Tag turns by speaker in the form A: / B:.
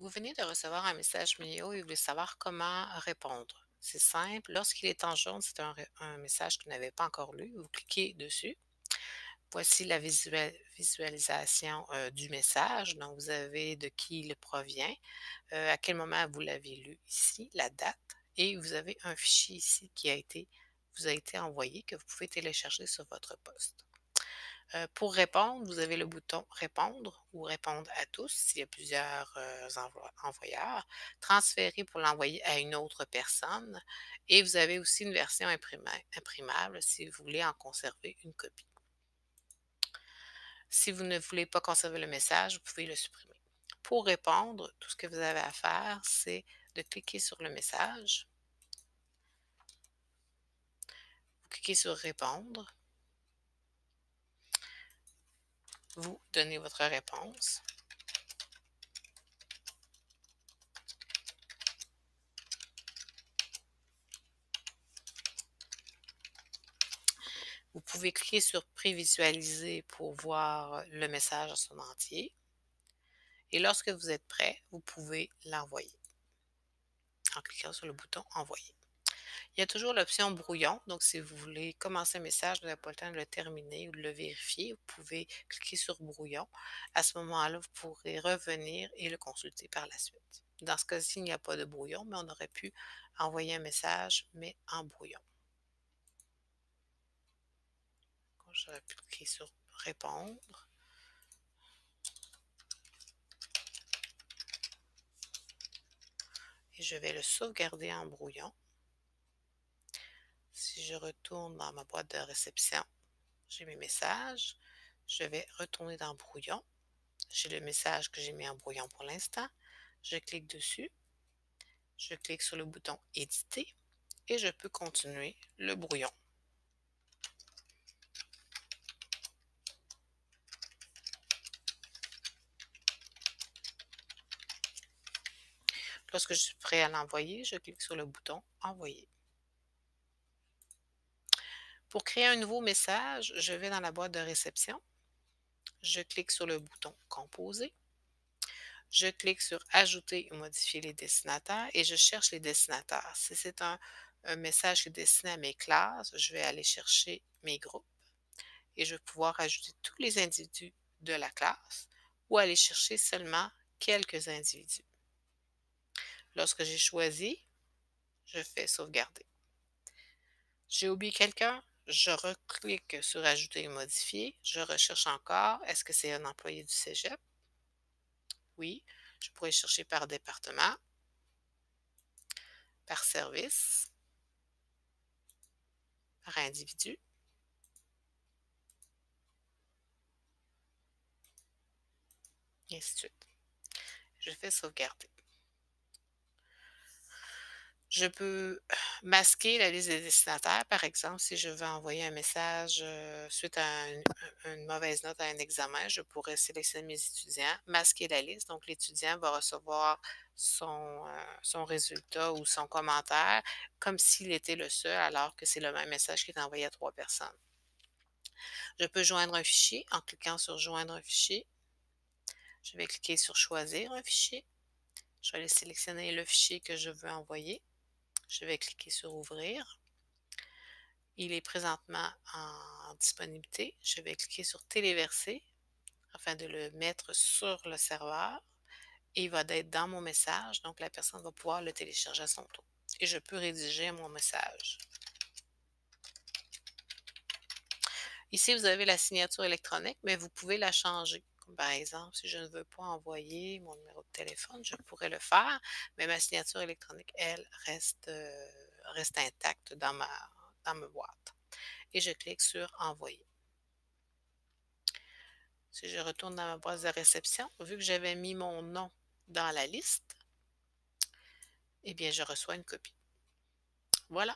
A: Vous venez de recevoir un message Mio et vous voulez savoir comment répondre. C'est simple. Lorsqu'il est en jaune, c'est un message que vous n'avez pas encore lu. Vous cliquez dessus. Voici la visualisation du message. Donc, vous avez de qui il provient, à quel moment vous l'avez lu ici, la date, et vous avez un fichier ici vous a été envoyé que vous pouvez télécharger sur votre poste. Pour répondre, vous avez le bouton «Répondre» ou «Répondre à tous» s'il y a plusieurs, envoyeurs, «Transférer» pour l'envoyer à une autre personne et vous avez aussi une version imprimable si vous voulez en conserver une copie. Si vous ne voulez pas conserver le message, vous pouvez le supprimer. Pour répondre, tout ce que vous avez à faire, c'est de cliquer sur le message, vous cliquez sur «Répondre», vous donnez votre réponse. Vous pouvez cliquer sur «Prévisualiser» pour voir le message en son entier et lorsque vous êtes prêt, vous pouvez l'envoyer en cliquant sur le bouton «Envoyer». Il y a toujours l'option «Brouillon», donc si vous voulez commencer un message, vous n'avez pas le temps de le terminer ou de le vérifier, vous pouvez cliquer sur «Brouillon». À ce moment-là, vous pourrez revenir et le consulter par la suite. Dans ce cas-ci, il n'y a pas de brouillon, mais on aurait pu envoyer un message, mais en brouillon. J'aurais pu cliquer sur «Répondre». Et je vais le sauvegarder en brouillon. Si je retourne dans ma boîte de réception, j'ai mes messages. Je vais retourner dans brouillon. J'ai le message que j'ai mis en brouillon pour l'instant. Je clique dessus. Je clique sur le bouton éditer et je peux continuer le brouillon. Lorsque je suis prêt à l'envoyer, je clique sur le bouton envoyer. Pour créer un nouveau message, je vais dans la boîte de réception. Je clique sur le bouton composer. Je clique sur «Ajouter ou modifier les destinataires» et je cherche les destinataires. Si c'est un message qui est destiné à mes classes, je vais aller chercher mes groupes et je vais pouvoir ajouter tous les individus de la classe ou aller chercher seulement quelques individus. Lorsque j'ai choisi, je fais «Sauvegarder». J'ai oublié quelqu'un? Je reclique sur «Ajouter et modifier». Je recherche encore. Est-ce que c'est un employé du cégep? Oui. Je pourrais chercher par département, par service, par individu, et ainsi de suite. Je fais sauvegarder. Je peux masquer la liste des destinataires, par exemple, si je veux envoyer un message suite à une mauvaise note à un examen, je pourrais sélectionner mes étudiants, masquer la liste. Donc, l'étudiant va recevoir son résultat ou son commentaire comme s'il était le seul, alors que c'est le même message qui est envoyé à 3 personnes. Je peux joindre un fichier en cliquant sur «Joindre un fichier». Je vais cliquer sur «Choisir un fichier». Je vais aller sélectionner le fichier que je veux envoyer. Je vais cliquer sur «Ouvrir». Il est présentement en disponibilité. Je vais cliquer sur «Téléverser» afin de le mettre sur le serveur et il va être dans mon message, donc la personne va pouvoir le télécharger à son tour. Et je peux rédiger mon message. Ici, vous avez la signature électronique, mais vous pouvez la changer. Comme par exemple, si je ne veux pas envoyer mon numéro de téléphone, je pourrais le faire, mais ma signature électronique, elle, reste intacte dans ma boîte. Et je clique sur «Envoyer». Si je retourne dans ma boîte de réception, vu que j'avais mis mon nom dans la liste, eh bien, je reçois une copie. Voilà.